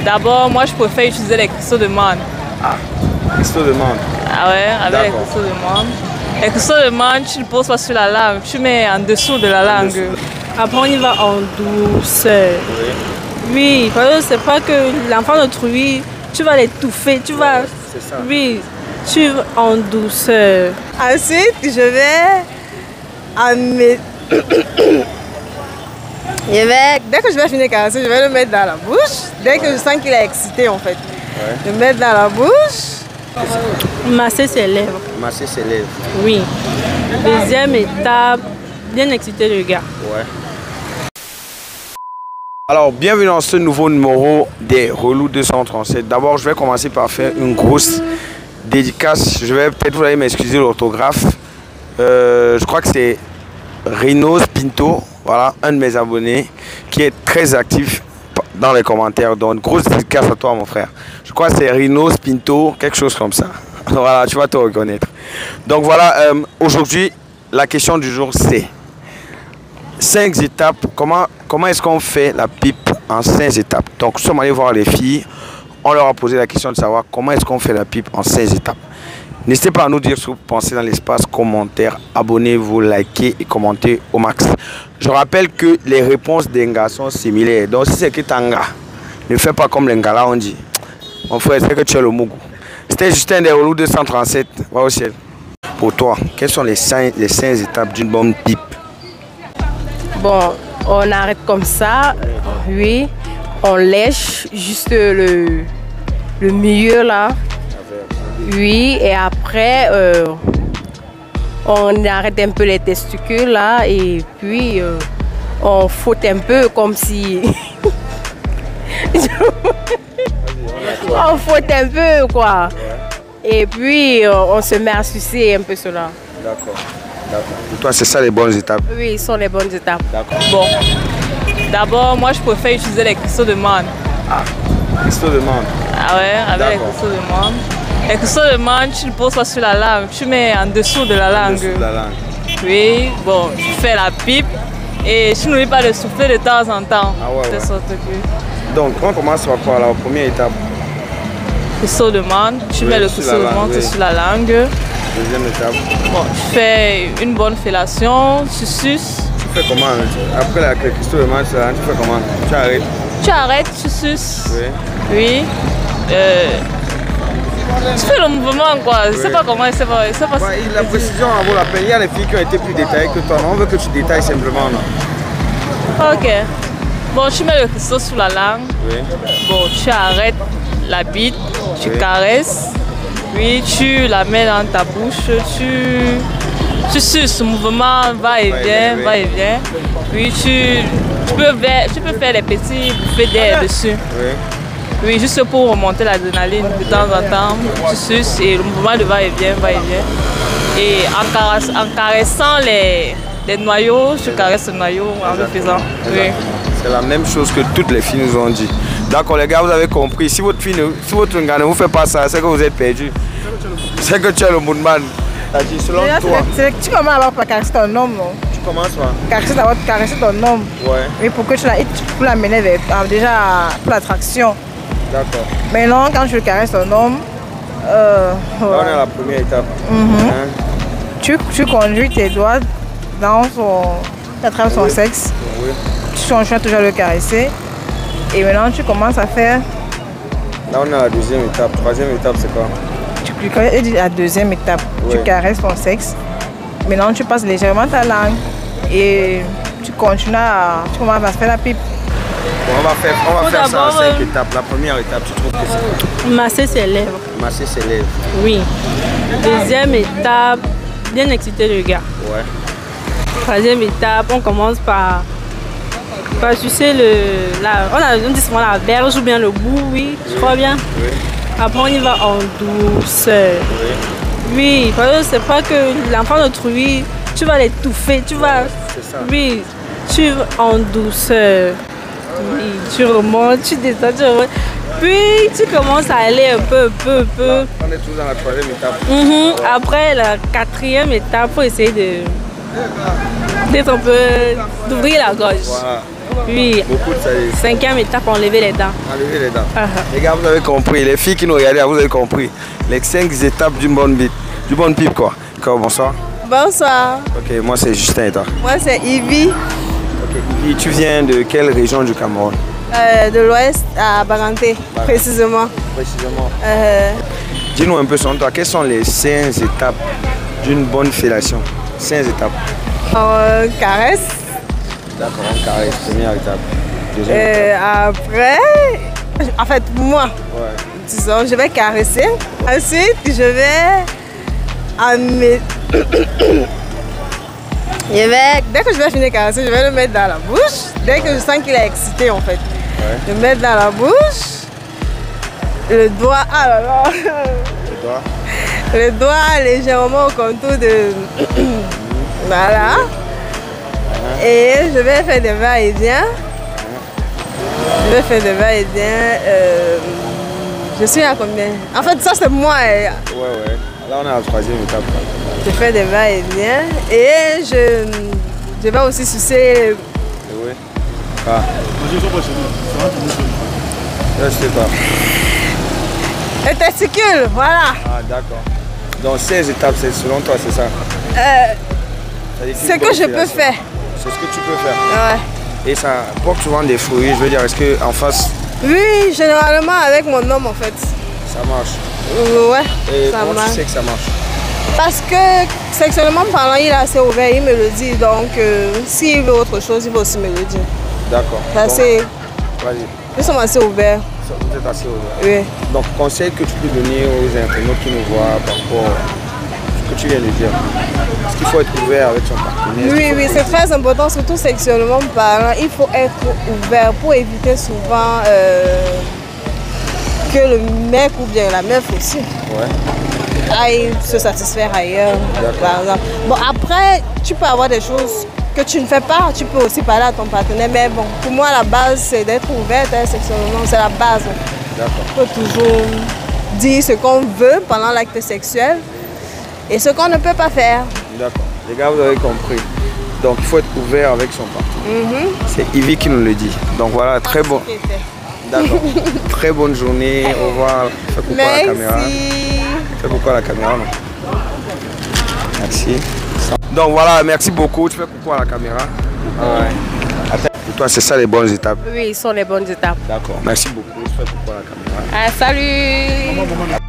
D'abord, moi je préfère utiliser les cristaux de menthe. Ah, cristaux de menthe. Ah ouais, avec les cristaux de menthe. Les cristaux de menthe, tu ne poses pas sur la langue, tu mets en dessous de la langue. Après, on y va en douceur. Oui. Oui, parce que c'est pas que l'enfant d'autrui, tu vas l'étouffer, tu vas. C'est ça. Oui, tu vas en douceur. Ensuite, je vais en mettre. Dès que je vais finir de caresser, je vais le mettre dans la bouche. Dès que je sens qu'il est excité, en fait. Ouais. Je vais mettre dans la bouche. Masser ses lèvres. Masser ses lèvres. Oui. Deuxième étape, bien exciter le gars. Ouais. Alors, bienvenue dans ce nouveau numéro des Relous 237. D'abord, je vais commencer par faire une grosse dédicace. Je vais peut-être, vous allez m'excuser l'orthographe. Je crois que c'est Rhinos Pinto, voilà, un de mes abonnés qui est très actif dans les commentaires. Donc, grosse dédicace à toi, mon frère. Je crois que c'est Rhinos Pinto, quelque chose comme ça. Voilà, tu vas te reconnaître. Donc, voilà, aujourd'hui, la question du jour, c'est 5 étapes. Comment est-ce qu'on fait la pipe en 5 étapes? Donc, nous sommes allés voir les filles. On leur a posé la question de savoir comment est-ce qu'on fait la pipe en 5 étapes. N'hésitez pas à nous dire ce que vous pensez dans l'espace commentaire. Abonnez-vous, likez et commentez au max. Je rappelle que les réponses des gars sont similaires. Donc, si c'est que Tanga, ne fais pas comme les Ngala on dit. Mon frère, c'est que tu es le Mougou. C'était Justin des Relous 237. Va au ciel. Pour toi, quelles sont les 5 étapes d'une bonne pipe? Bon, on arrête comme ça, oui, on lèche juste le milieu là, oui, et après on arrête un peu les testicules là, et puis on frotte un peu comme si... on frotte un peu quoi, et puis on se met à sucer un peu cela. D'accord. Pour toi, c'est ça les bonnes étapes? Oui, ce sont les bonnes étapes. D'accord. Bon, d'abord, moi je préfère utiliser les cristaux de menthe. Ah, cristaux de menthe. Ah ouais, avec les cristaux de menthe. Les cristaux de menthe, tu ne poses pas sur la langue, tu mets en dessous de la langue. En dessous de la langue. Oui, bon, tu fais la pipe et tu n'oublies pas de souffler de temps en temps. Ah ouais, de sorte que... Donc, on commence par quoi? La première étape? Cristaux de menthe, tu mets le cristaux de menthe sur la langue. Deuxième étape. Bon, tu fais une bonne fellation, tu suces. Tu fais comment? Après la cristaux de menthe, tu fais comment? Tu arrêtes? Tu arrêtes, tu suces. Oui. Oui. Tu fais le mouvement quoi. Je ne sais pas comment, c'est pas. Ouais, la précision en vaut la peine. Il y a les filles qui ont été plus détaillées que toi. On veut que tu détailles simplement. Non? Ok. Bon, tu mets le cristaux sur la langue. Oui. Bon, tu arrêtes la bite, tu caresses. Puis tu la mets dans ta bouche, tu suces ce mouvement, va et vient. Puis tu peux faire les petits bouffées d'air dessus. Oui. Oui, juste pour remonter l'adrénaline de temps en temps. Tu suces et le mouvement de va et vient. Et en caressant les noyaux, tu caresses le noyau en le faisant. Oui. C'est la même chose que toutes les filles nous ont dit. D'accord les gars, vous avez compris. Si votre gars ne vous fait pas ça, c'est que vous êtes perdu. C'est que tu es le moodman. Selon toi. Tu commences d'abord par caresser ton homme, non? Tu commences par Caresser ton homme. Ouais. Oui, pour que tu l'amener vers déjà pour l'attraction. D'accord. Maintenant, quand tu caresses ton homme, là, on est à la première étape. Tu conduis tes doigts à travers son sexe. Oui. Tu continues toujours à le caresser. Et maintenant, tu commences à faire... Là, on est à la deuxième étape. Troisième étape, c'est quoi? La deuxième étape, oui. Tu caresses ton sexe. Maintenant, tu passes légèrement ta langue et tu continues à faire la pipe. Bon, on va faire ça en 5 étapes. La première étape, tu trouves que c'est quoi? Masser ses lèvres. Masser ses lèvres. Oui. Deuxième étape, bien exciter le gars. Ouais. Troisième étape, on commence par sucer on dit souvent la verge ou bien le bout, oui, je crois bien. Oui. Après on y va en douceur. Oui. Oui, parce que c'est pas que l'enfant d'autrui, tu vas l'étouffer, tu vas... C'est ça. Oui, tu vas en douceur. Oui, tu remontes, tu descends, tu remontes. Puis tu commences à aller un peu. On est tous dans la troisième étape. Après la quatrième étape, il faut essayer d'être un peu... d'ouvrir la gorge. Voilà. Oui. Beaucoup de sagesse. 5e étape, enlever les dents. Enlever les dents. Les gars, vous avez compris. Les filles qui nous regardent, vous avez compris. Les 5 étapes d'une bonne bite. Du bon pipe, quoi. Bonsoir. Bonsoir. Ok, moi c'est Justin et toi? Moi c'est Ivy. Ok, Ivy, tu viens de quelle région du Cameroun? De l'ouest à Baganté, précisément. Précisément. Dis-nous un peu sur toi, quelles sont les 5 étapes d'une bonne fellation? 5 étapes. Caresse. D'accord, on caresse, première étape. Deuxième étape. Après, en fait, moi, disons, je vais caresser. Ensuite, je vais dès que je vais finir de caresser, je vais le mettre dans la bouche. Dès que je sens qu'il est excité, en fait. Je vais mettre dans la bouche. Le doigt, ah là là. Le doigt. Le doigt légèrement au contour de... Voilà. Et je vais faire des va-et-vient. Je vais faire des va-et-vient. Je suis à combien? En fait, ça c'est moi. Ouais. Là, on est à la 3e étape. Je fais des va-et-vient. Et je vais aussi sucer. Oui. Ah. Je sais pas. Les testicules, voilà. Ah, d'accord. Donc 16 étapes, c'est selon toi, c'est ça? Ce que je peux faire. C'est ce que tu peux faire? Ouais. Et ça porte souvent des fruits, je veux dire, est-ce qu'en face... Oui, généralement avec mon homme en fait. Ça marche? Ouais, et ça comment marche. Tu sais que ça marche? Parce que sexuellement parlant, il est assez ouvert, il me le dit. Donc, s'il veut autre chose, il va aussi me le dire. D'accord. Vas-y. Nous sommes assez ouverts. Vous êtes assez ouverts? Oui. Donc, conseil que tu peux donner aux internautes qui nous voient par rapport à ce que tu viens de dire. Est-ce qu'il faut être ouvert avec son partenaire? Oui, c'est très important, surtout sexuellement parlant. Il faut être ouvert pour éviter souvent que le mec ou bien la meuf aussi aille se satisfaire ailleurs, par exemple. Bon, après, tu peux avoir des choses que tu ne fais pas, tu peux aussi parler à ton partenaire, mais bon, pour moi, la base, c'est d'être ouverte sexuellement, c'est la base. Il faut toujours dire ce qu'on veut pendant l'acte sexuel et ce qu'on ne peut pas faire. D'accord. Les gars, vous avez compris. Donc, il faut être ouvert avec son partenaire. C'est Ivy qui nous le dit. Donc, voilà, très bon. D'accord. Très bonne journée. Au revoir. Fais coucou à la caméra. Fais coucou à la caméra, non? Merci. Donc voilà, merci beaucoup. Tu fais coucou à la caméra. Pour toi, c'est ça les bonnes étapes? Oui, ce sont les bonnes étapes. D'accord. Merci beaucoup. Je fais coucou à la caméra. Salut.